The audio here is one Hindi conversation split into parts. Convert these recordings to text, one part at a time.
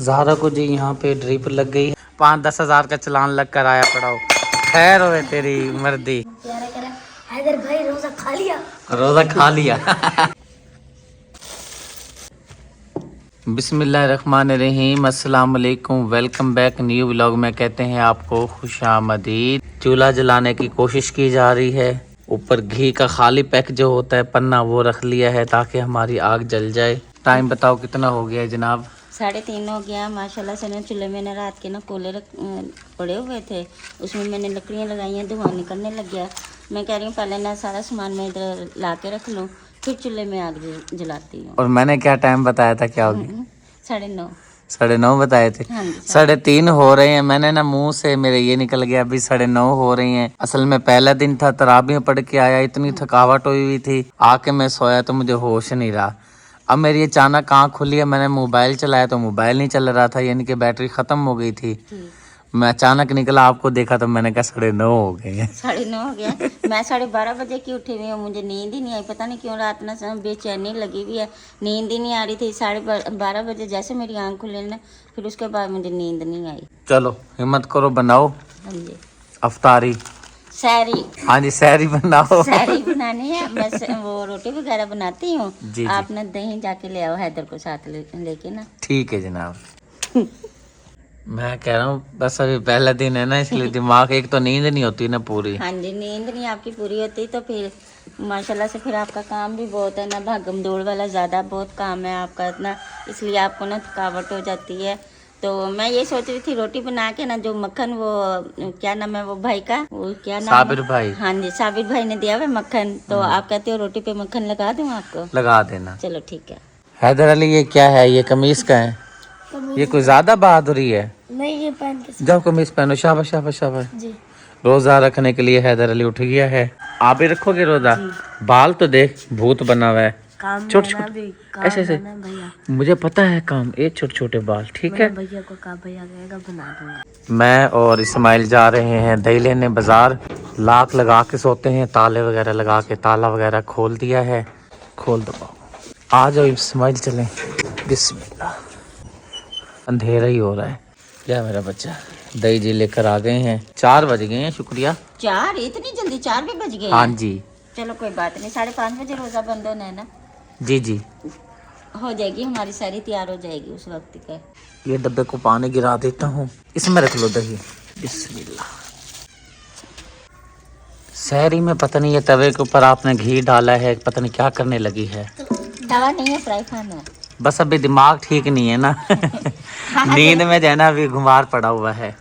ज़ारा को जी यहाँ पे ड्रिप लग गई है। 5-10 हज़ार का चालान लग कर आया पड़ा हो। खैर हो तेरी मर्दी। हैदर भाई रोजा खा लिया। रोजा खा लिया। बिस्मिल्लाहिर्रहमानिर्रहीम, अस्सलाम वालेकुम, वेलकम बैक न्यू व्लॉग में कहते हैं आपको खुशामदीद। चूल्हा जलाने की कोशिश की जा रही है। ऊपर घी का खाली पैक जो होता है पन्ना वो रख लिया है ताकि हमारी आग जल जाए। टाइम बताओ कितना हो गया है जनाब? 3:30 हो गया। माशाल्लाह से ना चूल्हे में ना रात के ना कोले पड़े हुए थे, उसमें मैंने लकड़ियाँ लगाई हैं, धुआं निकलने लग गया। मैं कह रही हूँ पहले ना सारा सामान मैं इधर ला के रख लूँ, फिर चूल्हे में आग जलाती हूँ। और मैंने क्या टाइम बताया था, क्या हो गया? 9:30। 9:30 बताए थे। हाँ जी, 3:30 हो रहे हैं। मैंने ना मुंह से मेरे ये निकल गया अभी 9:30 हो रही हैं। असल में पहला दिन था, तराबियां पढ़ के आया, इतनी थकावट हुई थी, आके मैं सोया तो मुझे होश नहीं रहा। अब मेरी अचानक आँख खुली है, मैंने मोबाइल चलाया तो मोबाइल नहीं चल रहा था, यानी कि बैटरी ख़त्म हो गई थी। मैं अचानक निकला, आपको देखा तो मैंने कहा 9:30 हो गए हैं। 9:30 हो गया। मैं 12:30 बजे की उठी हुई हूँ, मुझे नींद ही नहीं आई। पता नहीं क्यों रात ना बेचैनी लगी हुई है, नींद ही नहीं आ रही थी। 12:30 बजे जैसे मेरी आँख खुली ना, फिर उसके बाद मुझे नींद नहीं आई। चलो हिम्मत करो, बनाओ हाँ जी अफ्तारी। सैरी। हाँ जी सैरी बनाओ। सैरी बनानी है। मैं वो रोटी वगैरह बनाती हूँ। जी। आप ना दही जाके ले आओ, हैदर को साथ लेके ना। ठीक है जनाब। मैं कह रहा हूँ बस अभी पहला दिन है ना, इसलिए दिमाग, एक तो नींद नहीं होती ना पूरी। हाँ जी, नींद नहीं आपकी पूरी होती तो फिर माशाल्लाह से फिर आपका काम भी बहुत है ना, भागम दौड़ वाला ज़्यादा बहुत काम है आपका इतना, इसलिए आपको ना थकावट हो जाती है। तो मैं ये सोच रही थी रोटी बना के ना, जो मक्खन, वो क्या नाम है वो भाई का, वो क्या नाम है? साबिर भाई। हाँ जी, साबिर भाई ने दिया हुआ मक्खन, तो आप कहते हो रोटी पे मक्खन लगा दूँ आपको? लगा देना। चलो ठीक है। हैदर अली ये क्या है? ये कमीज का है? ये कोई ज्यादा बहादुरी है। नहीं, ये पहन के जाओ कमीज पहनो। शाबाश शाबाश शाबाश। जी। रोजा रखने के लिए हैदर अली उठ गया है। आप भी रखोगे रोजा? बाल तो देख भूत बना हुआ है, छोटे छोटे ऐसे ऐसे। मुझे पता है काम, ये छोटे छोटे बाल। ठीक है, भैया को कहा, भैया कहेगा बना दूंगा। मैं और इस्माइल जा रहे हैं दही लेने बाजार। लाक लगा के सोते हैं, ताले वगैरह लगा के, ताला वगैरह खोल दिया है। खोल दो, आ जाओ इस्माइल चलें। बिस्मिल्लाह। अंधेरा ही हो रहा है। क्या मेरा बच्चा दही जी लेकर आ गए हैं। 4 बज गए हैं। शुक्रिया। 4? इतनी जल्दी 4 भी बज गए? हाँ जी। चलो कोई बात नहीं, 5:30 बजे रोजा बंद होना है ना। जी जी, हो जाएगी हमारी सारी, तैयार हो जाएगी उस वक्त का। ये डब्बे को पानी गिरा देता हूँ, इसमें रख लो दही। बिस्मिल्लाह। सहरी में पता नहीं ये तवे के ऊपर आपने घी डाला है, पता नहीं क्या करने लगी है। तवा नहीं है, फ्राई पैन है। बस अभी दिमाग ठीक नहीं है ना। नींद में जो है ना अभी घुमार पड़ा हुआ है।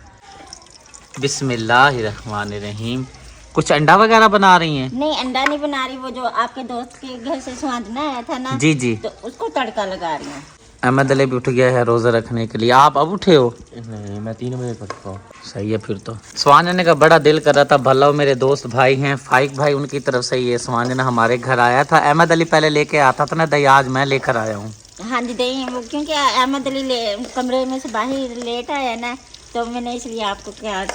बिस्मिल्लाहिर्रहमानिर्रहीम। कुछ अंडा वगैरह बना रही हैं? नहीं, अंडा नहीं बना रही, वो जो आपके दोस्त के घर से स्वांजना आया था ना। जी जी, तो उसको तड़का लगा रही हूँ। अहमद अली भी उठ गया है रोजा रखने के लिए। आप अब उठे हो? नहीं, मैं 3 बजे उठता हूँ। सही है फिर तो। स्वांजने का बड़ा दिल कर रहा था, भला मेरे दोस्त भाई हैं फाइक भाई, उनकी तरफ से ये स्वांजना हमारे घर आया था। अहमद अली पहले लेके आता था ना दही, आज मैं लेकर आया हूँ। हाँ जी, दही वो क्योंकि अहमद अली कमरे में से बाहर लेट आया ना, तो मैंने इसलिए आपको क्या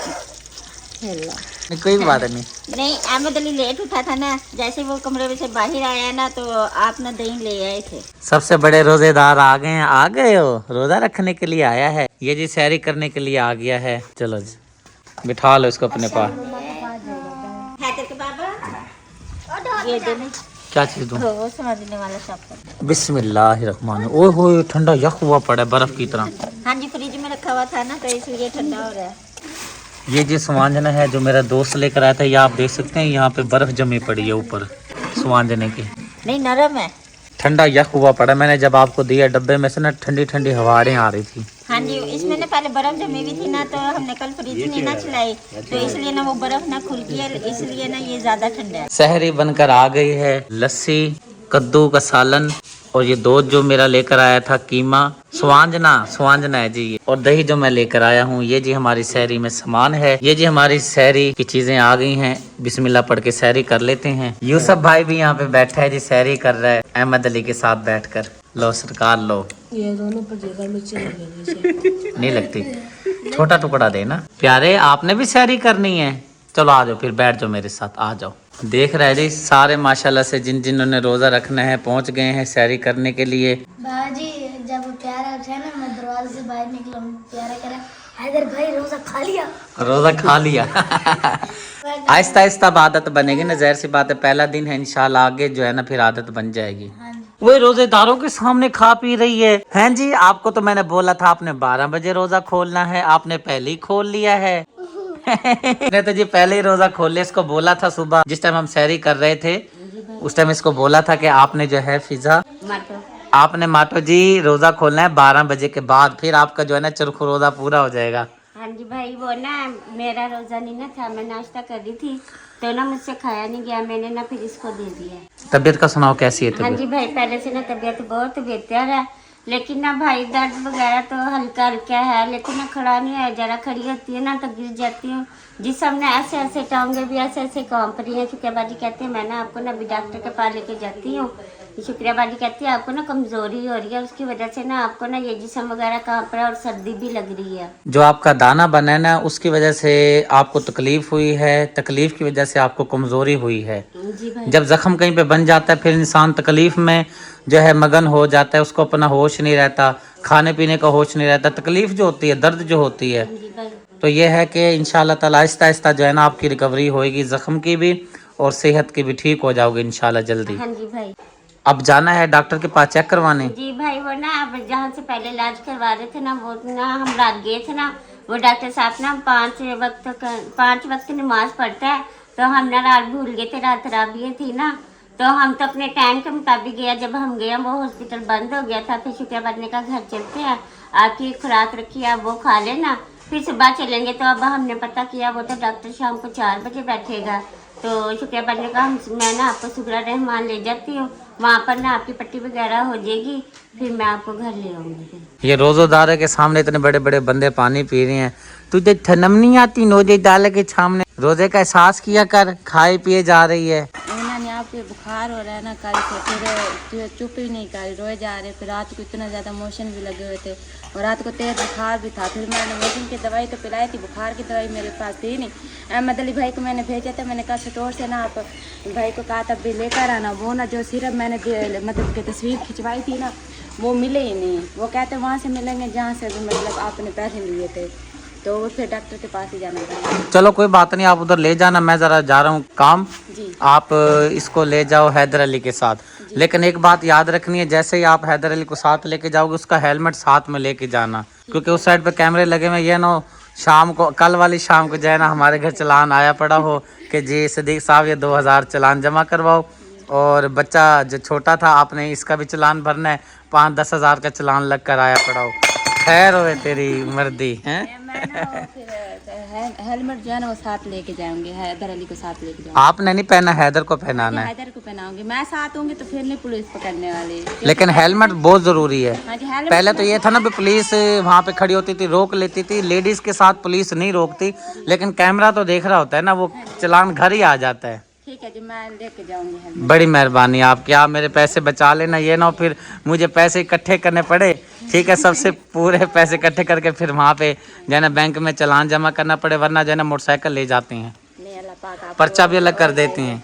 कोई बात नहीं। नहीं, अहमद अली लेट उठा था ना, जैसे वो कमरे में से बाहर आया ना, तो आप ना दही ले आए थे। सबसे बड़े रोजेदार आ गए हैं। आ गए हो? रोजा रखने के लिए आया है ये जी, सैरी करने के लिए आ गया है। चलो जी, बिठा लो इसको अपने पास। ये देने क्या चीज दूं? वो समझने वाला शॉप। बिस्मिल्लाहिर्रहमान। ओए होए, ठंडा यख हुआ पड़ा है बर्फ की तरह। हाँ जी, फ्रिज में रखा हुआ था ना, तो इसलिए ठंडा हो रहा है। ये जी स्वांजना है जो मेरा दोस्त लेकर आया था। ये आप देख सकते हैं, यहाँ पे बर्फ जमी पड़ी है ऊपर स्वांजने के। नहीं, नरम है। ठंडा यख हुआ पड़ा। मैंने जब आपको दिया डब्बे में से ना, ठंडी ठंडी हवाएं आ रही थी। हाँ जी, इसमें ना पहले बर्फ जमी हुई थी ना, तो हमने कल फ्रिज नहीं ना चलाई, तो इसलिए ना वो बर्फ ना खुल गई है, इसलिए ना ये ज्यादा ठंडा है। सहरी बनकर आ गई है। लस्सी, कद्दू का सालन, और ये दूध जो मेरा लेकर आया था कीमा। स्वांजना है जी ये। और दही जो मैं लेकर आया हूँ। ये जी हमारी सहरी में सामान है। ये जी हमारी सहरी की चीजें आ गई हैं। बिस्मिल्लाह पढ़ के सहरी कर लेते हैं। यूसुफ भाई भी यहाँ पे बैठा है जी, सहरी कर रहा है अहमद अली के साथ बैठकर। लो सरकार लो। ये दोनों पर जगह मिर्ची नहीं लगती, छोटा टुकड़ा देना। प्यारे आपने भी सहरी करनी है? चलो आ जाओ फिर, बैठ जाओ मेरे साथ, आ जाओ। देख रहे जी सारे माशाल्लाह से जिन्होंने रोजा रखना है पहुंच गए हैं सहरी करने के लिए। बाजी जब प्यारा उठा ना मैं दरवाजे से बाहर निकला, प्यारा कह रहा हैदर भाई रोजा खा लिया। रोजा खा लिया। आहिस्ता आहिस्ता अब आदत बनेगी ना, ज़ाहिर सी बात है, पहला दिन है, इंशाल्लाह आगे जो है ना फिर आदत बन जाएगी। हाँ जी। वो रोजेदारों के सामने खा पी रही है। हैं जी, आपको तो मैंने बोला था आपने 12 बजे रोजा खोलना है, आपने पहले ही खोल लिया है। मैंने तो जी पहले ही रोजा खोल लिया, इसको बोला था सुबह जिस टाइम हम सैरी कर रहे थे, उस टाइम इसको बोला था कि आपने जो है फिजा आपने माटो जी रोजा खोलना है 12 बजे के बाद, फिर आपका जो है ना चरख रोजा पूरा हो जाएगा। हाँ जी भाई, वो ना मेरा रोजा नहीं ना था, मैं नाश्ता कर रही थी तो ना मुझसे खाया नहीं गया, मैंने ना फिर इसको दे दिया। तबीयत का सुनाओ, कैसी है हाँ तबीयत? जी भाई, पहले से ना तबीयत बहुत बेहतर है, लेकिन ना भाई दर्द वगैरह तो हल्का हल्का है, लेकिन ना खड़ा नहीं है, जरा खड़ी होती है ना तो गिर जाती हूँ। जिसम ने ऐसे ऐसे टांगे भी ऐसे ऐसे कांप रही हैं। शुक्रियाबाजी कहते हैं मैं ना आपको ना अभी डॉक्टर के पास लेके जाती हूँ। शुक्रियाबाजी कहती है आपको ना कमजोरी हो रही है, उसकी वजह से ना आपको ना ये जिसम वगैरह कांप रहा है और सर्दी भी लग रही है। जो आपका दाना बना है ना उसकी वजह से आपको तकलीफ हुई है, तकलीफ की वजह से आपको कमजोरी हुई है। जी भाई। जब जख्म कहीं पे बन जाता है फिर इंसान तकलीफ में जो है मगन हो जाता है, उसको अपना होश नहीं रहता, खाने पीने का होश नहीं रहता, तकलीफ जो होती है, दर्द जो होती है। जी भाई। तो ये है कि इंशाल्लाह ताला आहिस्ता आहिस्ता जो है ना आपकी रिकवरी होएगी, जख्म की भी और सेहत की भी, ठीक हो जाओगे इंशाल्लाह जल्दी। हाँ जी भाई। अब जाना है डॉक्टर के पास चेक करवाने। जी भाई, वो ना अब जहाँ से पहले इलाज करवा रहे थे ना, वो ना हम रात गए थे ना, वो डॉक्टर साहब ना 5 वक्त नमाज पढ़ता है, तो हम ना रात भूल गए थे, रात तराबीह थी ना, तो हम तो अपने टाइम के मुताबिक गया। जब हम गए वो हॉस्पिटल बंद हो गया था, फिर शुक्रियाबाद ने कहा घर चलते हैं, आपकी खुराक रखी है आप वो खा लेना, फिर सुबह चलेंगे। तो अब हमने पता किया वो तो डॉक्टर शाम को 4 बजे बैठेगा, तो शुक्रियाबाद ने कहा मैं ना आपको सुगरा रहमान ले जाती हूँ, वहाँ पर ना आपकी पट्टी वगैरह हो जाएगी, फिर मैं आपको घर ले आऊँगी। ये रोजोदारे के सामने इतने बड़े बड़े बंदे पानी पी रहे हैं, तुझे थनम नहीं आती नोजे डाले के सामने? रोजे का एहसास किया कर, खाए पिए जा रही है। उन्होंने आप पे बुखार हो रहा है ना कल से, फिर चुप ही नहीं कर रोए जा रहे, फिर रात को इतना ज़्यादा मोशन भी लगे हुए थे और रात को तेज बुखार भी था। फिर मैंने मोशन की दवाई तो पिलाई थी, बुखार की दवाई मेरे पास थी नहीं। अहमद अली भाई को मैंने भेजा था, मैंने कहा स्टोर से ना आप भाई को कहा था भी लेकर आना। वो ना जो सिरप मैंने मतलब की तस्वीर खिंचवाई थी ना, वो मिले ही नहीं। वो कहते वहाँ से मिलेंगे जहाँ से मतलब आपने पैसे लिए थे, तो फिर डॉक्टर के पास ही जाना था। चलो कोई बात नहीं, आप उधर ले जाना, मैं जरा जा रहा हूँ काम। जी। आप इसको ले जाओ हैदर अली के साथ, लेकिन एक बात याद रखनी है, जैसे ही आप हैदर अली को साथ लेके जाओगे उसका हेलमेट साथ में लेके जाना, क्योंकि उस साइड पे कैमरे लगे हुए। ये ना शाम को, कल वाली शाम को जो है ना हमारे घर चलान आया पड़ा हो कि जी सदीक साहब ये 2000 चलान जमा करवाओ, और बच्चा जो छोटा था आपने इसका भी चलान भरना है, 5-10 हज़ार का चलान लग कर आया पड़ा हो। खैर होए तेरी मर्दी हैं। मैं ना वो फिर हेलमेट जो है ना वो साथ लेके जाऊंगी, हैदर अली को साथ लेके जाऊंगी। आपने नहीं पहना, हैदर को पहनाना है। हैदर को पहनाऊंगी, मैं साथ होंगी तो फिर नहीं पुलिस पकड़ने वाली। लेकिन हेलमेट बहुत जरूरी है। हाँ जी, हेलमेट पहले तो ये था ना भी पुलिस वहाँ पे खड़ी होती थी, रोक लेती थी, लेडीज के साथ पुलिस नहीं रोकती, लेकिन कैमरा तो देख रहा होता है ना, वो चालान घर ही आ जाता है। ठीक है जी, मैं लेके जाऊंगी हेलमेट। बड़ी मेहरबानी आपकी, आप मेरे पैसे बचा लेना, ये ना हो फिर मुझे पैसे इकट्ठे करने पड़े। ठीक है, सबसे पूरे पैसे इकट्ठे करके फिर वहाँ पे जो है ना बैंक में चालान जमा करना पड़े, वरना जो है ना मोटरसाइकिल ले जाती हैं, नहीं अल्लाह पाक आपको पर्चा भी अलग कर देती हैं।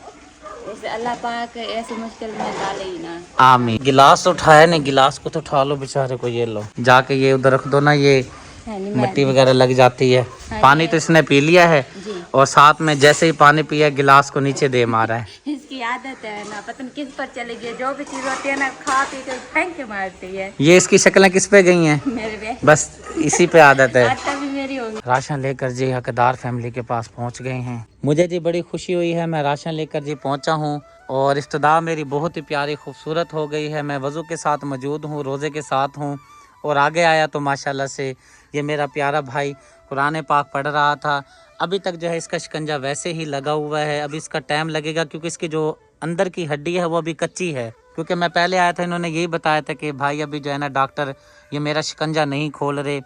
अल्लाह पाक ऐसी मुश्किल में डाले ही ना। आमीन। गिलास उठाया नहीं, गिलास को तो उठा लो बेचारे को, ये लो जाके ये उधर रख दो ना, ये मिट्टी वगैरह लग जाती है। पानी तो इसने पी लिया है और साथ में जैसे ही पानी पिया गिलास को नीचे दे मारा है। इसकी आदत है ना, पता नहीं किस पर चली गई, जो भी चीज होती है ना खा पी कर फेंक के मारती है। ये इसकी शक्लें किस पे गई हैं? मेरे पे बस इसी पे आदत है। आता भी मेरी होगी। राशन लेकर जी हकदार फैमिली के पास पहुंच गए हैं। मुझे जी बड़ी खुशी हुई है, मैं राशन लेकर जी पहुंचा हूं और इफ्तिदा मेरी बहुत ही प्यारी खूबसूरत हो गई है। मैं वज़ू के साथ मौजूद हूं, रोज़े के साथ हूं और आगे आया तो माशाल्लाह से ये मेरा प्यारा भाई कुरान पाक पढ़ रहा था। अभी तक जो है इसका शिकंजा वैसे ही लगा हुआ है, अभी इसका टाइम लगेगा क्योंकि इसकी जो अंदर की हड्डी है वो अभी कच्ची है। क्योंकि मैं पहले आया था, इन्होंने यही बताया था कि भाई अभी जो है ना डॉक्टर ये मेरा शिकंजा नहीं खोल रहे।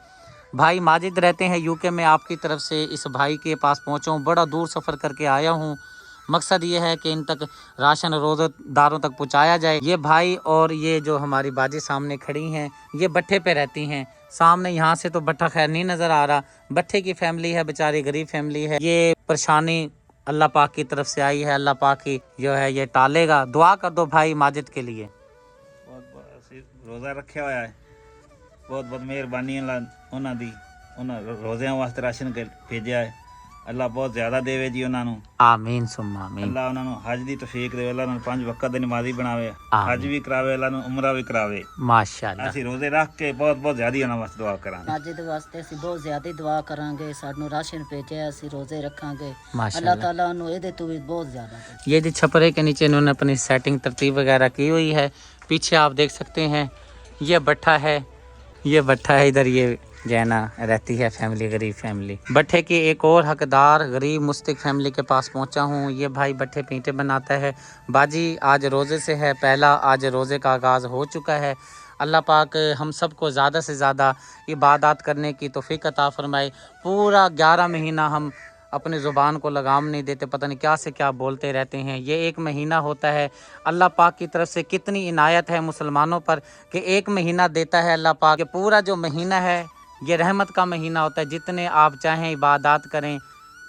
भाई माजिद रहते हैं यूके में, आपकी तरफ से इस भाई के पास पहुँचा हूँ, बड़ा दूर सफ़र करके आया हूँ। मकसद ये है कि इन तक राशन रोज़ेदारों तक पहुँचाया जाए। ये भाई और ये जो हमारी बाजी सामने खड़ी हैं, ये भट्ठे पे रहती हैं। सामने यहाँ से तो भट्ठा खैर नहीं नज़र आ रहा, भट्ठे की फैमिली है, बेचारी गरीब फैमिली है। ये परेशानी अल्लाह पाक की तरफ से आई है, अल्लाह पाक की जो है ये टालेगा। दुआ कर दो भाई माजिद के लिए। रोज़ा रखे हुआ है। ਬਹੁਤ ਬਹੁਤ ਮਿਹਰਬਾਨੀ ਉਹਨਾਂ ਦੀ, ਉਹਨਾਂ ਰੋਜ਼ਿਆਂ ਵਾਸਤੇ ਰਾਸ਼ਨ ਭੇਜਿਆ ਹੈ। ਅੱਲਾ ਬਹੁਤ ਜ਼ਿਆਦਾ ਦੇਵੇ ਜੀ ਉਹਨਾਂ ਨੂੰ। आमीन सुम्मा आमीन। ਅੱਲਾ ਉਹਨਾਂ ਨੂੰ ਹਜ ਦੀ ਤੌਫੀਕ ਦੇਵੇ, ਅੱਲਾ ਉਹਨਾਂ ਨੂੰ 5 ਵਕਤ ਦੇ ਨਮਾਜ਼ੀ ਬਣਾਵੇ, ਆਮੀਨ। ਹਜ ਵੀ ਕਰਾਵੇ, ਅੱਲਾ ਨੂੰ ਉਮਰਾ ਵੀ ਕਰਾਵੇ। माशाल्लाह। ਅਸੀਂ ਰੋਜ਼ੇ ਰੱਖ ਕੇ ਬਹੁਤ ਬਹੁਤ ਜ਼ਿਆਦਾ ਉਹਨਾਂ ਵਾਸਤੇ ਦੁਆ ਕਰਾਂਗੇ। ਮਾਜਿਦ ਵਾਸਤੇ ਅਸੀਂ ਬਹੁਤ ਜ਼ਿਆਦਾ ਦੁਆ ਕਰਾਂਗੇ। ਸਾਨੂੰ ਰਾਸ਼ਨ ਭੇਜਿਆ, ਅਸੀਂ ਰੋਜ਼ੇ ਰੱਖਾਂਗੇ। ਅੱਲਾਹ माशाल्लाह। ਤਾਲਾ ਨੂੰ ਇਹਦੇ ਤੋਂ ਵੀ बहुत ज़्यादा दे। ये जी छपरे के नीचे इन्होंने अपनी सेटिंग तरतीब वगैरह की हुई है। पीछे आप देख सकते हैं ये भट्ठा है, ये भट्ठा है, इधर ये जैना रहती है फैमिली, गरीब फैमिली। भट्ठे की एक और हकदार गरीब मुस्तिक फैमिली के पास पहुंचा हूं। ये भाई भट्ठे पींटे बनाता है। बाजी आज रोज़े से है, पहला आज रोज़े का आगाज़ हो चुका है। अल्लाह पाक हम सबको ज़्यादा से ज़्यादा इबादत करने की तौफीक अता फरमाए। पूरा 11 महीना हम अपनी ज़ुबान को लगाम नहीं देते, पता नहीं क्या से क्या बोलते रहते हैं। ये एक महीना होता है, अल्लाह पाक की तरफ से कितनी इनायत है मुसलमानों पर कि एक महीना देता है अल्लाह पाक। कि पूरा जो महीना है ये रहमत का महीना होता है। जितने आप चाहें इबादत करें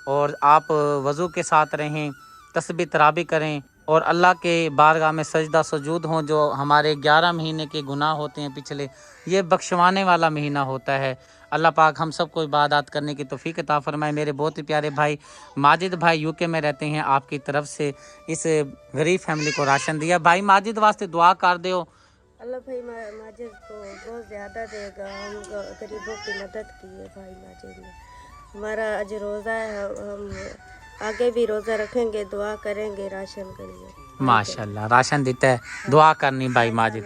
और आप वज़ू के साथ रहें, तस्बीह तराबी करें और अल्लाह के बारगाह में सजदा सजूद हों। जो हमारे 11 महीने के गुनाह होते हैं पिछले, ये बख्शवाने वाला महीना होता है। अल्लाह पाक हम सबको इबादत करने की तौफीक अता फरमाए। मेरे बहुत ही प्यारे भाई माजिद भाई यूके में रहते हैं, आपकी तरफ से इस गरीब फैमिली को राशन दिया। भाई माजिद वास्ते दुआ कर दो। अल्लाह भाई माजिद को बहुत ज़्यादा देगा। हम गरीबों की मदद की है भाई माजिद ने। हमारा आज रोज़ा है, हम आगे भी रोज़ा रखेंगे, दुआ करेंगे राशन के लिए। माशाल्लाह राशन देता है, दुआ करनी भाई माजिद।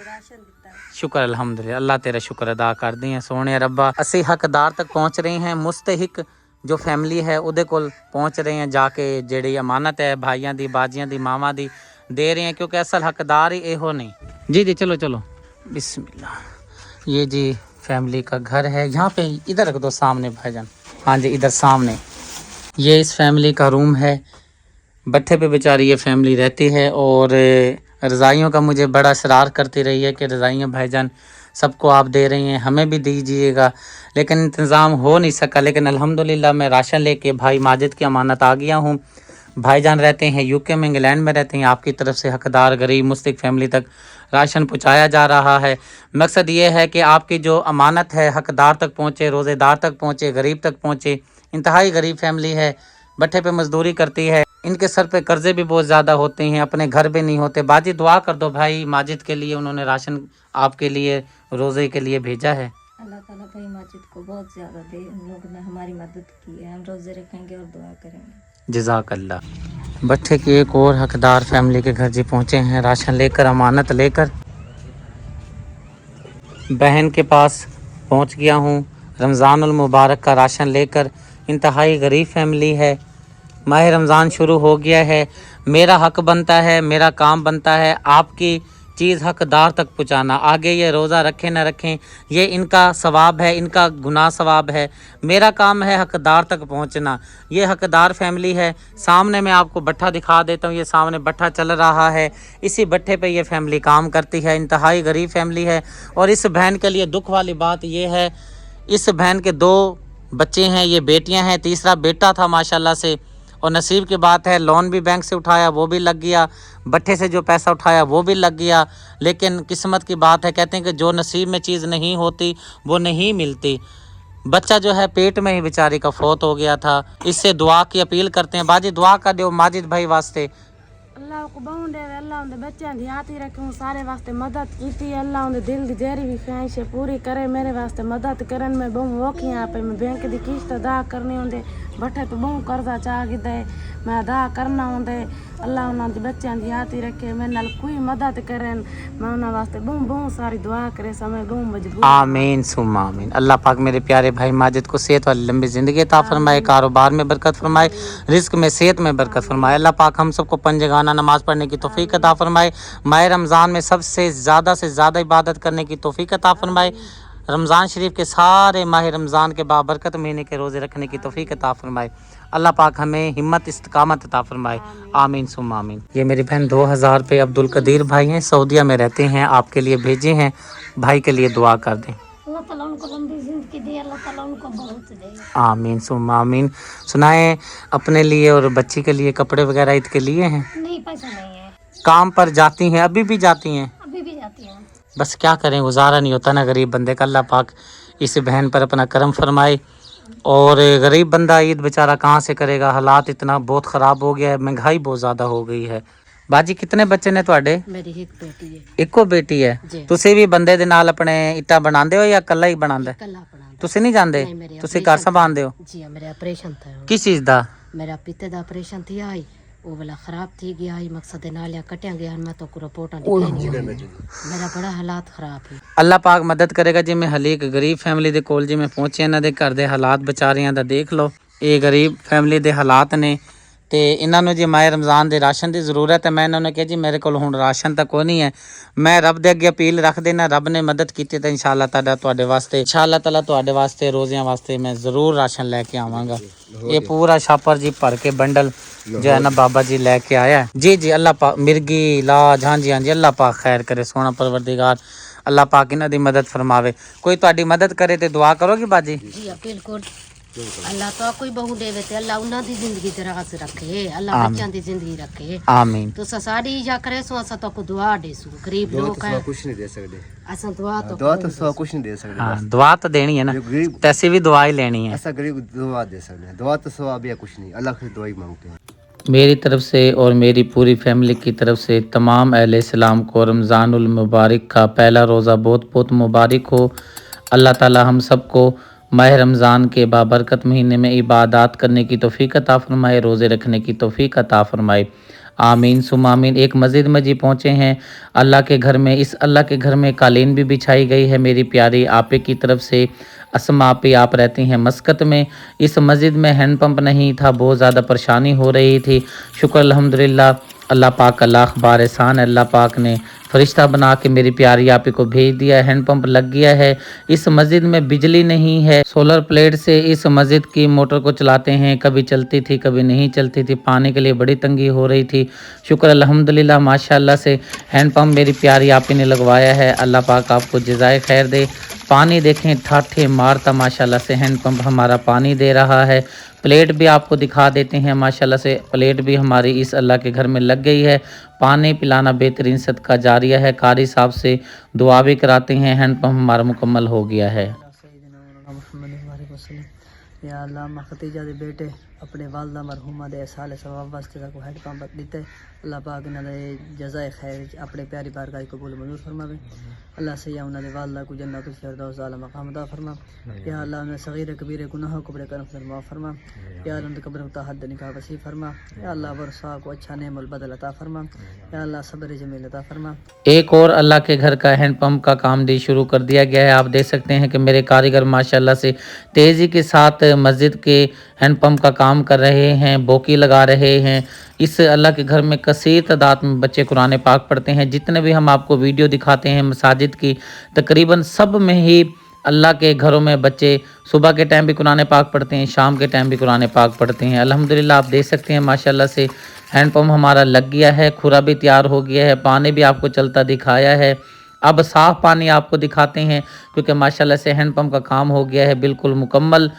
शुक्र अल्हम्दुलिल्लाह, अल्लाह तेरा शुक्र अदा कर दें सोने रब्बा। असी हकदार तक पहुँच रहे हैं, मुस्तहिक जो फैमिली है उहदे कोल पहुँच रहे हैं जाके। जेड़ी अमानत है भाइयों दी, बाजियां दी, मावां दी दे रहे हैं, क्योंकि असल हकदार ही एहो नहीं। जी जी चलो चलो बिस्मिल्लाह। ये जी फैमिली का घर है, यहाँ पे इधर रख दो सामने भाईजान। हाँ जी इधर सामने ये इस फैमिली का रूम है। भट्ठे पे बेचारी ये फैमिली रहती है और रज़ाइयों का मुझे बड़ा इसरार करती रही है कि रज़ाइयाँ भाईजान सबको आप दे रही हैं, हमें भी दीजिएगा, लेकिन इंतज़ाम हो नहीं सका। लेकिन अल्हम्दुलिल्लाह मैं राशन लेके भाई माजिद की अमानत आ गया हूँ। भाईजान रहते हैं यूके में, इंग्लैंड में रहते हैं। आपकी तरफ से हकदार गरीब मुस्तिक फैमिली तक राशन पहुँचाया जा रहा है। मकसद ये है कि आपकी जो अमानत है हकदार तक पहुँचे, रोज़ेदार तक पहुँचे, गरीब तक पहुँचे। इंतहाई गरीब फैमिली है, भट्ठे पे मजदूरी करती है, इनके सर पे कर्जे भी बहुत ज़्यादा होते हैं, अपने घर भी नहीं होते। बाजी दुआ कर दो भाई माजिद के लिए, उन्होंने राशन आपके लिए रोज़े के लिए भेजा है। अल्लाह ताला भाई माजिद को बहुत ज़्यादा दे, उन लोगों ने हमारी मदद की है। हम रोज़े रखेंगे और दुआ करेंगे। जज़ाकल्लाह। भट्ठे की एक और हकदार फैमिली के घर जी पहुँचे हैं राशन लेकर, अमानत लेकर। बहन के पास पहुँच गया हूँ रमज़ानुल मुबारक का राशन लेकर। इंतहाई गरीब फैमिली है, माह रमज़ान शुरू हो गया है। मेरा हक बनता है, मेरा काम बनता है आपकी चीज़ हकदार तक पहुँचाना। आगे ये रोज़ा रखें ना रखें ये इनका सवाब है, इनका गुनाह सवाब है। मेरा काम है हकदार तक पहुँचना। ये हकदार फैमिली है। सामने मैं आपको भट्ठा दिखा देता हूँ, ये सामने भट्ठा चल रहा है, इसी भट्ठे पे ये फैमिली काम करती है। इंतहाई गरीब फैमिली है। और इस बहन के लिए दुख वाली बात ये है, इस बहन के 2 बच्चे हैं, ये बेटियां हैं, तीसरा बेटा था माशाल्लाह से। और नसीब की बात है लोन भी बैंक से उठाया, वो भी लग गया, भट्ठे से जो पैसा उठाया वो भी लग गया। लेकिन किस्मत की बात है, कहते हैं कि जो नसीब में चीज़ नहीं होती वो नहीं मिलती। बच्चा जो है पेट में ही बेचारी का फौत हो गया था। इससे दुआ की अपील करते हैं। बाजी दुआ कर दो माजिद भाई वास्ते। अल्लाह को बहुत दे, अल्लाह उनके बच्चों की याद ही रखे, सारे वास्ते मदद की। अल्लाह उनके दिल की जेरी भी ख्वाहिश पूरी करे, मेरे वास्ते मदद करन में बहुत औखी। यहाँ पे मैं बैंक की किस्त अदा करनी होंगे, भट्ठे पे बहुत कर्जा चाह गिदे, मैं अदा करना होंगे। अल्लाह उन्होंने बच्चों की याद ही रखे, मेरे नाल कोई मदद करन, मैं उन्होंने वास्ते बहुत सारी दुआ करे। समय बहुत मजबूर। आमीन सुम्मा आमीन। अल्लाह पाक मेरे प्यारे भाई माजिद को सेहत वाली लंबी ज़िंदगी अता फरमाए, कारोबार में बरकत फरमाए, रिस्क में सेहत में बरकत फरमाए। अल्लाह पाक हम सबको पंजगाना नमाज पढ़ने की तौफीक अता फरमाए। माह रमज़ान में सबसे ज़्यादा इबादत करने की तौफीक अता फरमाए। रमज़ान शरीफ के सारे माह रमज़ान के बाबरकत महीने के रोज़े रखने की तौफीक अता फरमाए। अल्लाह पाक हमें हिम्मत इस्तिकामत अता फरमाए। आमीन सुम्मा आमीन। ये मेरी बहन 2000 रुपये अब्दुल कदीर भाई हैं, सऊदीया में रहते हैं, आपके लिए भेजे हैं। भाई के लिए दुआ कर दें। अल्लाह ताला उनको लंबी जिंदगी दे, अल्लाह ताला उनको बहुत दे। आमीन सुम्मा आमीन। सुनाए अपने लिए और बच्ची के लिए कपड़े वगैरह ईद के लिए हैं? नहीं पैसा नहीं है। काम पर जाती हैं? अभी भी जाती हैं? अभी भी जाती हूँ। बस क्या करें, गुजारा नहीं होता ना गरीब बंदे का। अल्लाह पाक इस बहन पर अपना करम फरमाए। और गरीब बंदा ईद बेचारा कहाँ से करेगा, हालात इतना बहुत ख़राब हो गया है, महंगाई बहुत ज़्यादा हो गई है। बाजी कितने बच्चे ने ਤੁਹਾਡੇ? मेरी एक बेटी है ਇੱਕੋ ਬੇਟੀ ਹੈ। ਜੀ। ਤੁਸੀਂ ਵੀ ਬੰਦੇ ਦੇ ਨਾਲ ਆਪਣੇ ਇੱਟਾਂ ਬਣਾਉਂਦੇ ਹੋ ਜਾਂ ਇਕੱਲਾ ਹੀ ਬਣਾਉਂਦਾ? कला पढ़ा ਤੁਸੀਂ ਨਹੀਂ ਜਾਂਦੇ? नहीं, मेरे ਤੁਸੀਂ ਘਰ ਸੰਭਾਲਦੇ ਹੋ? जी हाँ, मेरा ऑपरेशन था किस चीज़ ਦਾ? मेरा पित्ते का ऑपरेशन थी आई वो वाला खराब थी गया आई मकसद नालियां कटिया गया मैं तो रिपोर्ट मेरा बड़ा हालात खराब है। ਅੱਲਾਹ ਪਾਕ ਮਦਦ ਕਰੇਗਾ। ਜਿਵੇਂ ਹਲੀਕ ਗਰੀਬ ਫੈਮਿਲੀ ਦੇ ਕੋਲ ਜਿਵੇਂ ਪਹੁੰਚੇ, ਇਹਨਾਂ ਦੇ ਘਰ ਦੇ ਹਾਲਾਤ ਵਿਚਾਰਿਆਂ ਦਾ ਦੇਖ ਲਓ। ਇਹ ਗਰੀਬ ਫੈਮਿਲੀ ਦੇ ਹਾਲਾਤ ਨੇ ਤੇ ਇਹਨਾਂ ਨੂੰ ਜੀ ਮਾਹ ਰਮਜ਼ਾਨ ਦੇ ਰਾਸ਼ਨ ਦੀ ਜ਼ਰੂਰਤ ਹੈ। ਮੈਂ ਇਹਨਾਂ ਨੂੰ ਕਿਹਾ ਜੀ ਮੇਰੇ ਕੋਲ ਹੁਣ ਰਾਸ਼ਨ ਤਾਂ ਕੋਈ ਨਹੀਂ ਹੈ, ਮੈਂ ਰੱਬ ਦੇ ਅੱਗੇ ਅਪੀਲ ਰੱਖ ਦੇਣਾ, ਰੱਬ ਨੇ ਮਦਦ ਕੀਤੀ ਤਾਂ ਇਨਸ਼ਾਅੱਲਾ ਤੁਹਾਡੇ ਵਾਸਤੇ ਇਨਸ਼ਾਅੱਲਾ ਤਾਲਾ ਤੁਹਾਡੇ ਵਾਸਤੇ ਰੋਜ਼ਿਆਂ ਵਾਸਤੇ ਮੈਂ ਜ਼ਰੂਰ ਰਾਸ਼ਨ ਲੈ ਕੇ ਆਵਾਂਗਾ। ਇਹ पूरा छापर जी भर के बंडल जो है ना बाबा जी लेके आया है। जी जी अल्लाह पाक मिर्गी लाज, हाँ जी अल्लाह पाक खैर करे, सोना परवरदिगार अल्लाह पाक इन्हां दी मदद फरमावे। कोई ਤੁਹਾਡੀ मदद करे तो दुआ करोगी बाजी? जी हाँ, बिल्कुल। अल्लाह तो कोई बहु देवे ते अल्लाह उन्हां दी जिंदगी दराज रखे, अल्लाह बच्चों दी जिंदगी रखे। आमीन। तो साड़ी या करे सो असा तो को दुआ देसू गरीब लोग हैं कुछ नहीं दे सकते, असा दुआ तो सवा कुछ नहीं दे सकते। हाँ दुआ तो देनी है ना, गरीब तैसी भी दुआ ही लेनी है। ऐसा गरीब दुआ दे सकते हैं, दुआ तो सवा भी कुछ नहीं, अल्लाह से दुआ ही मांगते हैं। मेरी तरफ से और मेरी पूरी फैमिली की तरफ से तमाम अहले इस्लाम को रमज़ानुल मुबारक का पहला रोज़ा बहुत बहुत मुबारक हो। अल्लाह ताला हम सबको माह रमज़ान के बाबरकत महीने में इबादत करने की तौफ़ीक अता फ़रमाए, रोज़े रखने की तौफ़ीक अता फ़रमाए। आमीन सुम आमीन। एक मस्जिद में जी पहुँचे हैं अल्लाह के घर में। इस अल्लाह के घर में कालीन भी बिछाई गई है मेरी प्यारी आपे की तरफ से। असमा आपी आप रहती हैं मस्कत में। इस मस्जिद में हैंड पंप नहीं था, बहुत ज़्यादा परेशानी हो रही थी। शुक्र अल्हम्दुलिल्लाह, अल्लाह पाक का लाख बार एहसान है। अल्लाह पाक ने फरिश्ता बना के मेरी प्यारी आपी को भेज दिया, हैंड पंप लग गया है। इस मस्जिद में बिजली नहीं है, सोलर प्लेट से इस मस्जिद की मोटर को चलाते हैं, कभी चलती थी कभी नहीं चलती थी, पानी के लिए बड़ी तंगी हो रही थी। शुक्र अल्हम्दुलिल्लाह माशाल्लाह से हैंड पंप मेरी प्यारी आपी ने लगवाया है। अल्लाह पाक आपको जज़ाए खैर दे। पानी देखें ठाठे मारता माशाल्लाह से हैंड पंप हमारा पानी दे रहा है। प्लेट भी आपको दिखा देते हैं माशाल्लाह से, प्लेट भी हमारी इस अल्लाह के घर में लग गई है। पानी पिलाना बेहतरीन सदका जारिया है। कारी साहब से दुआ भी कराते हैं, हैंड पंप हमारा मुकम्मल हो गया है। या अल्लाह मा खतीजा दे बेटे अपने वालदा मरहुमा दे साले सवाब वास्ते को हेड पंप दिते। अल्लाह पाक इन्हां दे जज़ाए खैर अपने प्यारी बारगाह कबूल मंजूर फरमावे। अल्लाह से या उन्हां दे वालदा को जन्नतुल फिरदौस आला मकाम अता फरमा। या अल्लाह उन्हें सगीर कबीर गुनाहों को बड़े करम माफ फरमा। या अल्लाह उनके कब्र का हद निकाह वसी फरमा। या अल्लाह वर्षा को अच्छा नेमल बदल अता फरमा। या अल्लाह सब्र जमील अता फरमा। एक और अल्लाह के घर का हैंड पंप का काम भी शुरू कर दिया गया है। आप देख सकते हैं कि मेरे कारीगर माशाल्लाह से तेज़ी के साथ मस्जिद के हैंड पंप का काम कर रहे हैं, बोकी लगा रहे हैं। इस अल्लाह के घर में कसीर तादाद में बच्चे कुरान पाक पढ़ते हैं। जितने भी हम आपको वीडियो दिखाते हैं मसाजिद की, तकरीबन सब में ही अल्लाह के घरों में बच्चे सुबह के टाइम भी कुरान पाक पढ़ते हैं, शाम के टाइम भी कुरान पाक पढ़ते हैं। अल्हम्दुलिल्लाह आप देख सकते हैं माशाल्लाह से हैंड पंप हमारा लग गया है, खुरा भी तैयार हो गया है, पानी भी आपको चलता दिखाया है। अब साफ़ पानी आपको दिखाते हैं क्योंकि माशाल्लाह से हैंड पंप का काम हो गया है बिल्कुल मुकम्मल।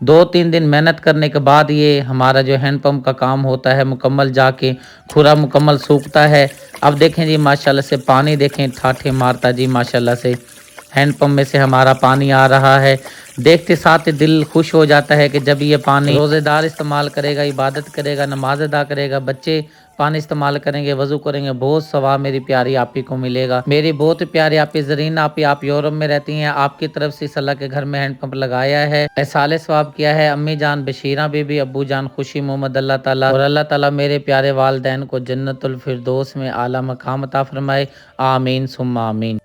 2-3 दिन मेहनत करने के बाद ये हमारा जो हैंड पंप का काम होता है मुकम्मल, जाके खुरा मुकम्मल सूखता है। अब देखें जी माशाल्लाह से पानी देखें ठाठे मारता जी माशाल्लाह से हैंड पंप में से हमारा पानी आ रहा है। देखते साथ दिल खुश हो जाता है कि जब ये पानी रोज़ेदार इस्तेमाल करेगा, इबादत करेगा, नमाज अदा करेगा, बच्चे पानी इस्तेमाल करेंगे, वज़ू करेंगे, बहुत सवाब मेरी प्यारी आपी को मिलेगा। मेरी बहुत प्यारी आपी ज़रीन आपी, आप यूरोप में रहती हैं, आपकी तरफ से इस अल्लाह के घर में हैंड पंप लगाया है, एहसाले सवाब किया है। अम्मी जान बशीरा बीबी, अब्बू जान खुशी मोहम्मद, अल्लाह ताला और अल्लाह ताला मेरे प्यारे वालिदैन को जन्नतुल फिरदौस में आला मकाम अता फरमाए। आमीन सुम्मा आमीन।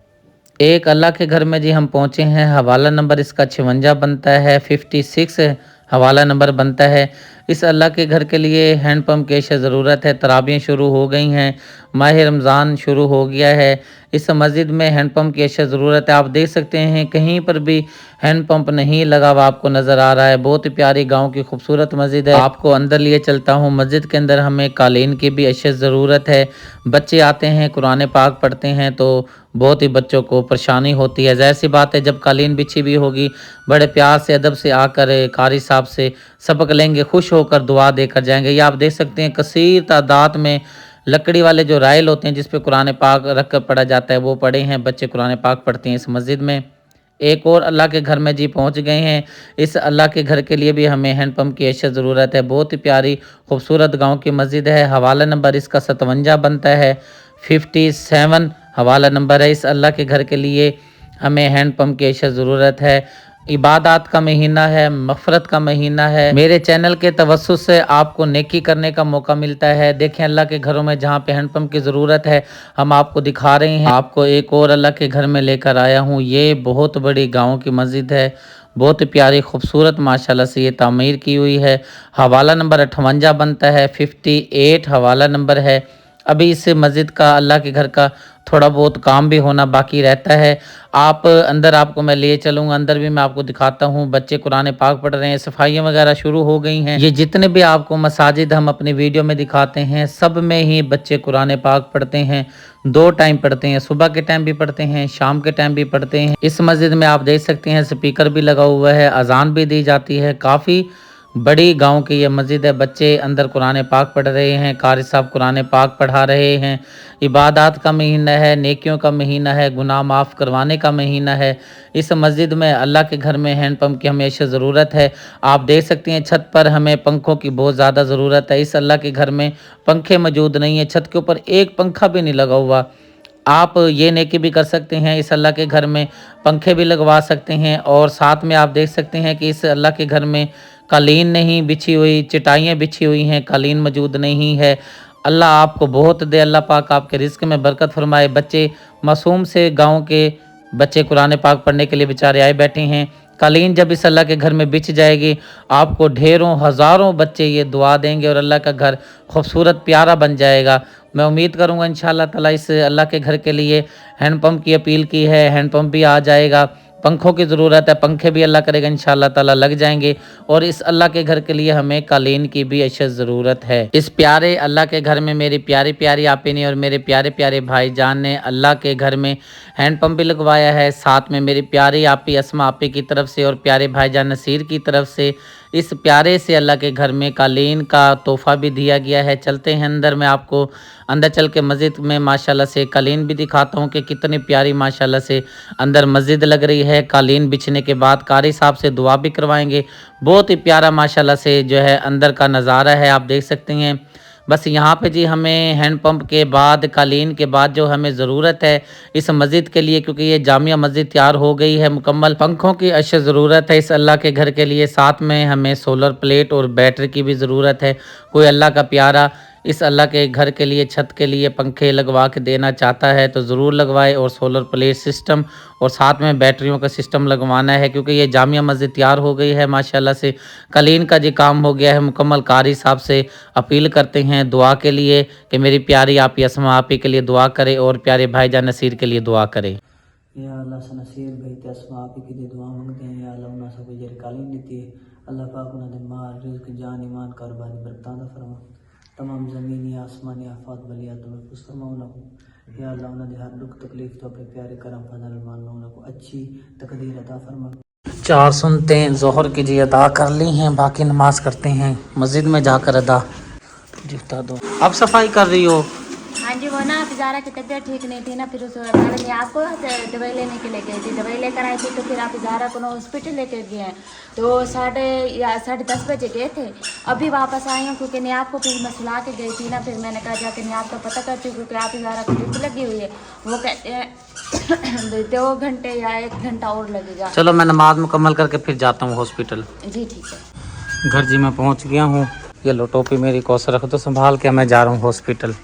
एक अल्लाह के घर में जी हम पहुँचे हैं। हवाला नंबर इसका 56 बनता है, 56 हवाला नंबर बनता है। इस अल्लाह के घर के लिए हैंड पंप की ज़रूरत है। तराबियाँ शुरू हो गई हैं, माह रमज़ान शुरू हो गया है। इस मस्जिद में हैंड पंप की ज़रूरत है। आप देख सकते हैं कहीं पर भी हैंड पंप नहीं लगा हुआ आपको नज़र आ रहा है। बहुत ही प्यारी गांव की खूबसूरत मस्जिद है। आपको अंदर लिए चलता हूँ। मस्जिद के अंदर हमें कालीन की भी अशद ज़रूरत है। बच्चे आते हैं कुरान पाक पढ़ते हैं तो बहुत ही बच्चों को परेशानी होती है। ज़ाहिर सी बात है जब कालीन बिछी भी होगी बड़े प्यार से अदब से आकर कारी साहब से सबक लेंगे, खुश होकर दुआ देकर जाएंगे। ये आप देख सकते हैं कसीर तादाद में लकड़ी वाले जो राइल होते हैं जिस पे कुरान पाक रख कर पढ़ा जाता है वो पढ़े हैं, बच्चे कुरान पाक पढ़ते हैं इस मस्जिद में। एक और अल्लाह के घर में जी पहुंच गए हैं। इस अल्लाह के घर के लिए भी हमें हैंडपम्प की अशद ज़रूरत है। बहुत ही प्यारी खूबसूरत गांव की मस्जिद है। हवाला नंबर इसका 57 बनता है, 57 हवाला नंबर है। इस अल्लाह के घर के लिए हमें हैंडपम्प की अशद ज़रूरत है। इबादत का महीना है, मग़फ़रत का महीना है। मेरे चैनल के तवस्सुत से आपको नेकी करने का मौका मिलता है। देखें अल्लाह के घरों में जहाँ पे हैंडपम्प की ज़रूरत है हम आपको दिखा रहे हैं। आपको एक और अल्लाह के घर में लेकर आया हूँ। ये बहुत बड़ी गाँव की मस्जिद है, बहुत प्यारी खूबसूरत माशाल्लाह से ये तामीर की हुई है। हवाला नंबर 58 बनता है, 58 हवाला नंबर है। अभी इस मस्जिद का अल्लाह के घर का थोड़ा बहुत काम भी होना बाकी रहता है। आप अंदर आपको मैं ले चलूँगा, अंदर भी मैं आपको दिखाता हूँ। बच्चे कुरान पाक पढ़ रहे हैं, सफाइयाँ वगैरह शुरू हो गई हैं। ये जितने भी आपको मसाजिद हम अपनी वीडियो में दिखाते हैं सब में ही बच्चे कुरान पाक पढ़ते हैं। 2 टाइम पढ़ते हैं, सुबह के टाइम भी पढ़ते हैं, शाम के टाइम भी पढ़ते हैं। इस मस्जिद में आप देख सकते हैं स्पीकर भी लगा हुआ है, अजान भी दी जाती है। काफ़ी बड़ी गांव की ये मस्जिद है। बच्चे अंदर कुरान पाक पढ़ रहे हैं, कारी साहब कुरान पाक पढ़ा रहे हैं। इबादत का महीना है, नेकियों का महीना है, गुनाह माफ़ करवाने का महीना है। इस मस्जिद में अल्लाह के घर में हैंडपम्प की हमेशा ज़रूरत है। आप देख सकते हैं छत पर हमें पंखों की बहुत ज़्यादा ज़रूरत है। इस अल्लाह के घर में पंखे मौजूद नहीं है, छत के ऊपर एक पंखा भी नहीं लगा हुआ। आप ये नेकी भी कर सकते हैं, इस अल्लाह के घर में पंखे भी लगवा सकते हैं। और साथ में आप देख सकते हैं कि इस अल्लाह के घर में कालीन नहीं बिछी हुई, चटाइयाँ बिछी हुई हैं, कालीन मौजूद नहीं है। अल्लाह आपको बहुत दे, अल्लाह पाक आपके रिज़्क़ में बरकत फरमाए। बच्चे मासूम से गांव के बच्चे कुरान पाक पढ़ने के लिए बेचारे आए बैठे हैं। कालीन जब इस अल्लाह के घर में बिछ जाएगी आपको ढेरों हज़ारों बच्चे ये दुआ देंगे और अल्लाह का घर खूबसूरत प्यारा बन जाएगा। मैं उम्मीद करूँगा इंशाअल्लाह ताला इस अल्लाह के घर के लिए हैंडपम्प की अपील की है, हैंडपम्प भी आ जाएगा। पंखों की ज़रूरत है, पंखे भी अल्लाह करेगा इंशाअल्लाह ताला लग जाएंगे। और इस अल्लाह के घर के लिए हमें कालीन की भी अशद ज़रूरत है। इस प्यारे अल्लाह के घर में मेरी प्यारी प्यारी आपिनी और मेरे प्यारे प्यारे भाईजान ने अल्लाह के घर में हैंडपम्प भी लगवाया है। साथ में मेरी प्यारी आपी अस्मा आपी की तरफ से और प्यारे भाईजान नसीर की तरफ से इस प्यारे से अल्लाह के घर में कालीन का तोहफ़ा भी दिया गया है। चलते हैं अंदर, मैं आपको अंदर चल के मस्जिद में माशाल्लाह से कालीन भी दिखाता हूँ कि कितनी प्यारी माशाल्लाह से अंदर मस्जिद लग रही है। कालीन बिछने के बाद कारी साहब से दुआ भी करवाएंगे। बहुत ही प्यारा माशाल्लाह से जो है अंदर का नज़ारा है, आप देख सकते हैं। बस यहाँ पे जी हमें हैंडपम्प के बाद कालीन के बाद जो हमें ज़रूरत है इस मस्जिद के लिए, क्योंकि ये जामिया मस्जिद तैयार हो गई है मुकम्मल, पंखों की अशद ज़रूरत है इस अल्लाह के घर के लिए। साथ में हमें सोलर प्लेट और बैटरी की भी ज़रूरत है। कोई अल्लाह का प्यारा इस अल्लाह के घर के लिए छत के लिए पंखे लगवा के देना चाहता है तो ज़रूर लगवाए। और सोलर प्लेट सिस्टम और साथ में बैटरियों का सिस्टम लगवाना है, क्योंकि ये जामिया मस्जिद तैयार हो गई है माशाल्लाह से। कालीन का जी काम हो गया है मुकम्मल। कारी साहब से अपील करते हैं दुआ के लिए कि मेरी प्यारी आपी अस्मा आपी के लिए दुआ करे और प्यारे भाईजान नसीर के लिए दुआ करे। या अल्लाह से नसीर भाई ते अस्मा आपी के लिए दुआ मांगते हैं। या अल्लाह उन्हें सब जर कालीन देती है, अल्लाह पाक उन्हें दे माल रिज़्क़ जान ईमान कारोबार बरकत फरमा। तमाम ज़मीनी आसमानी आफात बलिया तुम्हें खुश फरमाऊना हो। या अल्लाह उन्हें हर दुख तकलीफ तो अपने प्यारे करम फजल मान को अच्छी तकदीर अता फरमा। 4 सुन्नतें ज़ोहर की जी अदा कर ली हैं, बाकी नमाज करते हैं मस्जिद में जाकर अदा। जी बता दो, अब सफाई कर रही हो? हाँ जी, वो ना ज़ारा की तबीयत ठीक नहीं थी ना, फिर उस मैडम ने आपको दवाई लेने के लिए गई थी, दवाई लेकर आई थी तो फिर आप ज़ारा को ना हॉस्पिटल लेकर गए हैं। तो 10:30 बजे गए थे, अभी वापस आई हूँ क्योंकि नहीं आपको फिर मैं सुला के गई थी ना। फिर मैंने कहा जाकर नहीं आपका पता करती हूँ क्योंकि आप ज़ारा को ड्यूटी लगी हुई है। वो कहते हैं 2 घंटे या 1 घंटा और लगेगा। चलो मैं नमाज मुकम्मल करके फिर जाता हूँ हॉस्पिटल। जी ठीक है। घर जी मैं पहुँच गया हूँ। ये लो टोपी मेरी कौसर रख दो संभाल के, मैं जा रहा हूँ हॉस्पिटल।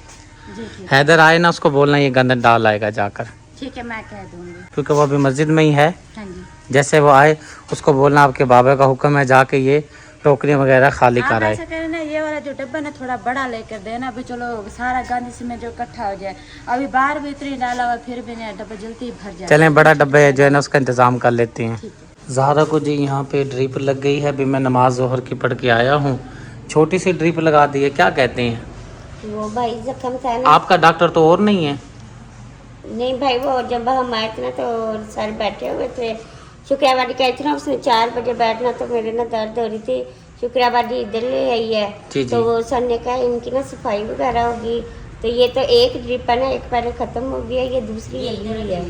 हैदर आए ना उसको बोलना ये गंद डाल आएगा जाकर। ठीक है, मैं कह दूँगी क्योंकि वो अभी मस्जिद में ही है। हाँ जी। जैसे वो आए उसको बोलना आपके बाबा का हुक्म है जाके ये टोकरियाँ वगैरह खाली आप कराए। ऐसा करें ना, ये वाला जो डब्बा ना थोड़ा बड़ा लेकर देना, अभी चलो सारा गंद इसमें जो इकट्ठा हो जाए। अभी बाहर भी इतनी डाला हुआ फिर भी नहीं डब्बा जल्दी भर जाए। चलें बड़ा डब्बा है जो है ना उसका इंतज़ाम कर लेते हैं। ज़ारा को जी यहाँ पे ड्रिप लग गई है। अभी मैं नमाज ज़ोहर की पढ़ के आया हूँ, छोटी सी ड्रिप लगा दी है। क्या कहते हैं वो भाई जख्म था ना। आपका डॉक्टर तो और नहीं है? नहीं भाई, वो जब हम आए थे ना तो सर बैठे हुए थे। शुक्रियाबादी कही थी ना उसने 4 बजे बैठना, तो मेरे ना दर्द हो रही थी। शुक्रियाबादी इधर ले आई है जी, जी। तो वो सर ने कहा इनकी ना सफाई वगैरह होगी तो ये तो एक ड्रिप है ना, एक पहले ख़त्म हो गया, ये दूसरी लगी हुई है।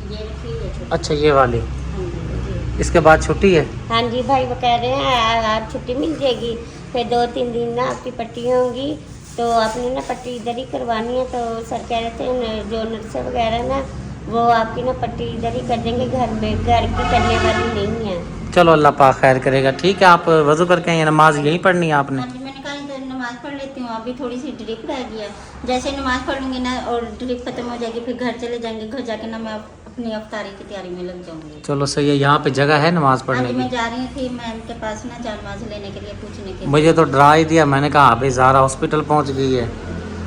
ये रखी हुई है छुट्टी। अच्छा ये वाली, हाँ जी। इसके बाद छुट्टी है? हाँ जी भाई, वो कह रहे हैं आज छुट्टी मिल जाएगी, फिर 2-3 दिन ना आपकी पट्टियाँ होंगी, तो आपने ना पट्टी इधर ही करवानी है। तो सर कह रहे थे जो नर्स वगैरह ना वो आपकी ना पट्टी इधर ही कर देंगे, घर में, घर की करने वाली नहीं है। चलो अल्लाह पाक खैर करेगा। ठीक है, आप वज़ू करके आइए, नमाज यहीं पढ़नी है आपने? हाँ जी, मैंने कहा इधर नमाज़ पढ़ लेती हूँ, अभी थोड़ी सी ड्रिप रह गई है, जैसे नमाज़ पढ़ लूँगी ना और ड्रिप खत्म हो जाएगी, फिर घर चले जाएंगे, घर जाके ना मैं अपनी अफ्तारी की तैयारी में लग जाऊँगी। चलो सही है, यहाँ पे जगह है नमाज हाँ पढ़ने जी, की? मैं जा रही थी मैम के पास ना जानमाज लेने के लिए, पूछने के लिए। मुझे तो डरा ही दिया, मैंने कहा अभी ज़ारा हॉस्पिटल पहुँच गई है।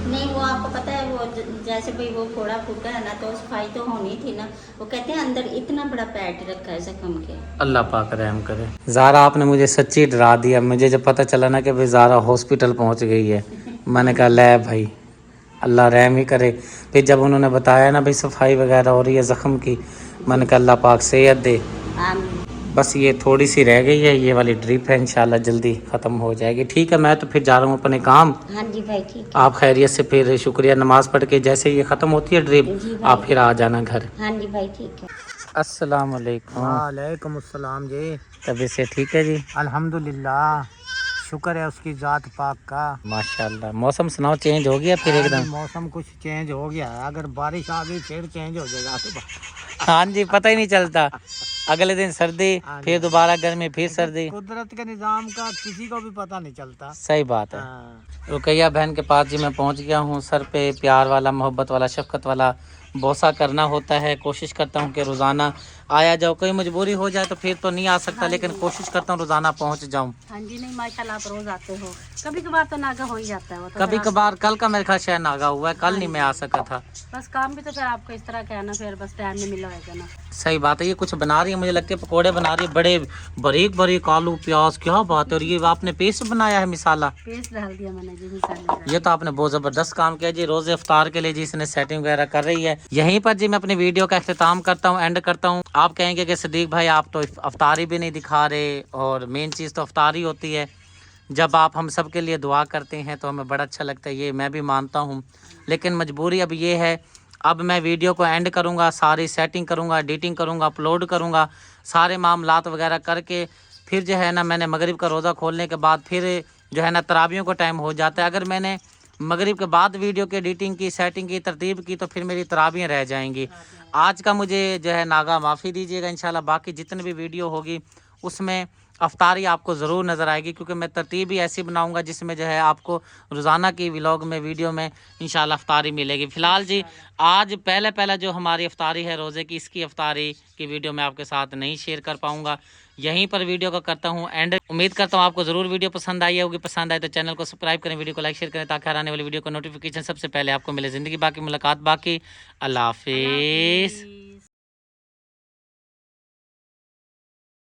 नहीं, वो आपको पता है, वो जैसे भाई वो फोड़ा फूटा है ना, तो सफाई तो होनी थी ना। वो कहते हैं अंदर इतना बड़ा पैट रखा है जख्म के। अल्लाह पाक रहम करे। ज़ारा आपने मुझे सच्ची डरा दिया, मुझे जब पता चला ना कि भाई ज़ारा हॉस्पिटल पहुंच गई है, मैंने कहा ले भाई अल्लाह रहम ही करे। फिर जब उन्होंने बताया ना भाई सफाई वगैरह हो रही है ज़ख्म की, मैंने कहा अल्लाह पाक सेहत दे। आमीन। बस ये थोड़ी सी रह गई है, ये वाली ड्रिप है, इंशाल्लाह जल्दी ख़त्म हो जाएगी। ठीक है, मैं तो फिर जा रहा हूँ अपने काम। हाँ जी भाई, ठीक है। आप खैरियत से, फिर शुक्रिया, नमाज पढ़ के जैसे ये ख़त्म होती है ड्रिप जी भाई। आप फिर आ जाना घर। हाँ जी भाई, ठीक है। अस्सलाम वालेकुम। वालेकुम अस्सलाम जी। तबीयत से ठीक है जी? अल्हम्दुलिल्लाह, शुक्र है उसकी ज़ात पाक का। माशाल्लाह। मौसम सुनाओ, चेंज हो गया फिर एकदम? मौसम कुछ चेंज हो गया है, अगर बारिश आ गई फिर चेंज हो जाएगा। हाँ जी, पता ही नहीं चलता, अगले दिन सर्दी, फिर दोबारा गर्मी, फिर सर्दी। कुदरत के निज़ाम का किसी को भी पता नहीं चलता। सही बात है। हाँ। रुकैया बहन के पास जी मैं पहुंच गया हूँ। सर पे प्यार वाला, मोहब्बत वाला, शफकत वाला बोसा करना होता है। कोशिश करता हूँ कि रोज़ाना आया जाओ, कोई मजबूरी हो जाए तो फिर तो नहीं आ सकता, लेकिन कोशिश करता हूँ रोज़ाना पहुँच जाऊँ। हाँ जी, नहीं माशाल्लाह आप रोज आते हो, कभी कभार तो नागा हो ही जाता है वो तो। कभी कभार, कल का मेरे ख्याल शायद नागा हुआ है, कल नहीं मैं आ सका था। बस काम भी तो फिर आपको इस तरह का है ना, फिर बस टाइम नहीं मिला होगा ना। सही बात है। ये कुछ बना रही है, मुझे लगता है पकोड़े बना रही है, बड़े बारीक बारीक आलू प्याज, क्या बात है। और ये आपने पेस्ट बनाया है मिसाला? पेस्ट डाल दिया मैंने जी, मिसाले। ये तो आपने बहुत ज़बरदस्त काम किया जी। रोज़े इफ्तार के लिए जी इसने सेटिंग वगैरह कर रही है। यहीं पर जी मैं अपनी वीडियो का अख्तिताम करता हूँ, एंड करता हूँ। आप कहेंगे कि सदीक भाई आप तो अफ्तारी भी नहीं दिखा रहे, और मेन चीज़ तो अफ्तारी होती है। जब आप हम सब के लिए दुआ करते हैं तो हमें बड़ा अच्छा लगता है, ये मैं भी मानता हूँ। लेकिन मजबूरी अब ये है, अब मैं वीडियो को एंड करूँगा, सारी सेटिंग करूँगा, एडिटिंग करूँगा, अपलोड करूँगा, सारे मामलात वगैरह करके फिर जो है ना, मैंने मगरिब का रोज़ा खोलने के बाद फिर जो है ना तरावियों का टाइम हो जाता है। अगर मैंने मगरिब के बाद वीडियो की एडिटिंग की, सेटिंग की, तरतीब की, तो फिर मेरी तरावियाँ रह जाएंगी। आज का मुझे जो है नागा माफ़ी दीजिएगा। इंशाल्लाह बाकी जितनी भी वीडियो होगी उसमें अफ्तारी आपको ज़रूर नज़र आएगी, क्योंकि मैं तरतीब ही ऐसी बनाऊंगा जिसमें जो है आपको रोज़ाना की व्लॉग में, वीडियो में इंशाल्लाह अफ्तारी मिलेगी। फ़िलहाल जी आज पहला जो हमारी अफ्तारी है रोज़े की, इसकी अफ्तारी की वीडियो मैं आपके साथ नहीं शेयर कर पाऊँगा। यहीं पर वीडियो को करता हूँ एंड। उम्मीद करता हूँ आपको ज़रूर वीडियो पसंद आई होगी। पसंद आए तो चैनल को सब्सक्राइब करें, वीडियो को लाइक शेयर करें, ताकि आने वाली वीडियो का नोटिफिकेशन सबसे पहले आपको मिले। ज़िंदगी बाकी, मुलाकात बाकी। अल्लाह हाफिज़।